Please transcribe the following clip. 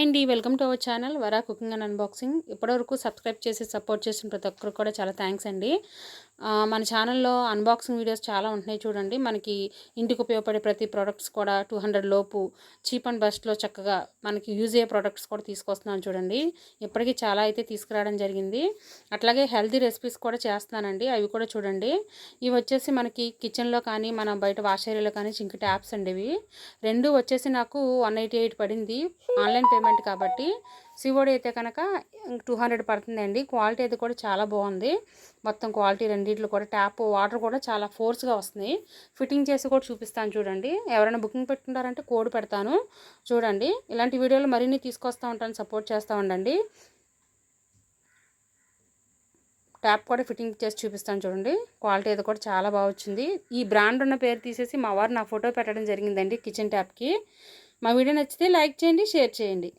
అండి, welcome to our channel Vara cooking and unboxing. ఇప్పటివరకు subscribe చేసి సపోర్ట్ చేసిన ప్రతి ఒక్కరికి కూడా చాలా థ్యాంక్స్ అండి. మన ఛానల్లో అన్బాక్సింగ్ వీడియోస్ చాలా ఉంటున్నాయి చూడండి. మనకి ఇంటికి ఉపయోగపడే ప్రతి ప్రోడక్ట్స్ కూడా 200 లోపు చీప్ అండ్ బెస్ట్లో చక్కగా మనకి యూజ్ అయ్యే ప్రోడక్ట్స్ కూడా తీసుకొస్తున్నాను చూడండి. ఇప్పటికీ చాలా అయితే తీసుకురావడం జరిగింది. అట్లాగే హెల్తీ రెసిపీస్ కూడా చేస్తున్నానండి, అవి కూడా చూడండి. ఇవి వచ్చేసి మనకి కిచెన్లో కానీ మన బయట వాష్ ఏరియాలో కానీ సింక్ ట్యాప్స్ అండి. ఇవి రెండు వచ్చేసి నాకు 188 పడింది, ఆన్లైన్ పేమెంట్ కాబట్టి. సిఓడి అయితే కనుక 200 పడుతుందండి. క్వాలిటీ అయితే కూడా చాలా బాగుంది. మొత్తం క్వాలిటీ రెండిట్లో కూడా ట్యాప్ వాటర్ కూడా చాలా ఫోర్స్గా వస్తున్నాయి. ఫిట్టింగ్ చేసి కూడా చూపిస్తాను చూడండి. ఎవరైనా బుకింగ్ పెట్టుకుంటారంటే కోడ్ పెడతాను చూడండి. ఇలాంటి వీడియోలు మరిన్ని తీసుకొస్తూ ఉంటాను, సపోర్ట్ చేస్తూ ఉండండి. ట్యాప్ కూడా ఫిట్టింగ్ చేసి చూపిస్తాను చూడండి. క్వాలిటీ అయితే కూడా చాలా బాగా వచ్చింది. ఈ బ్రాండ్ ఉన్న పేరు తీసేసి మా వారు నా ఫోటో పెట్టడం జరిగిందండి కిచెన్ ట్యాప్కి. మా వీడియో నచ్చితే లైక్ చేయండి, షేర్ చేయండి.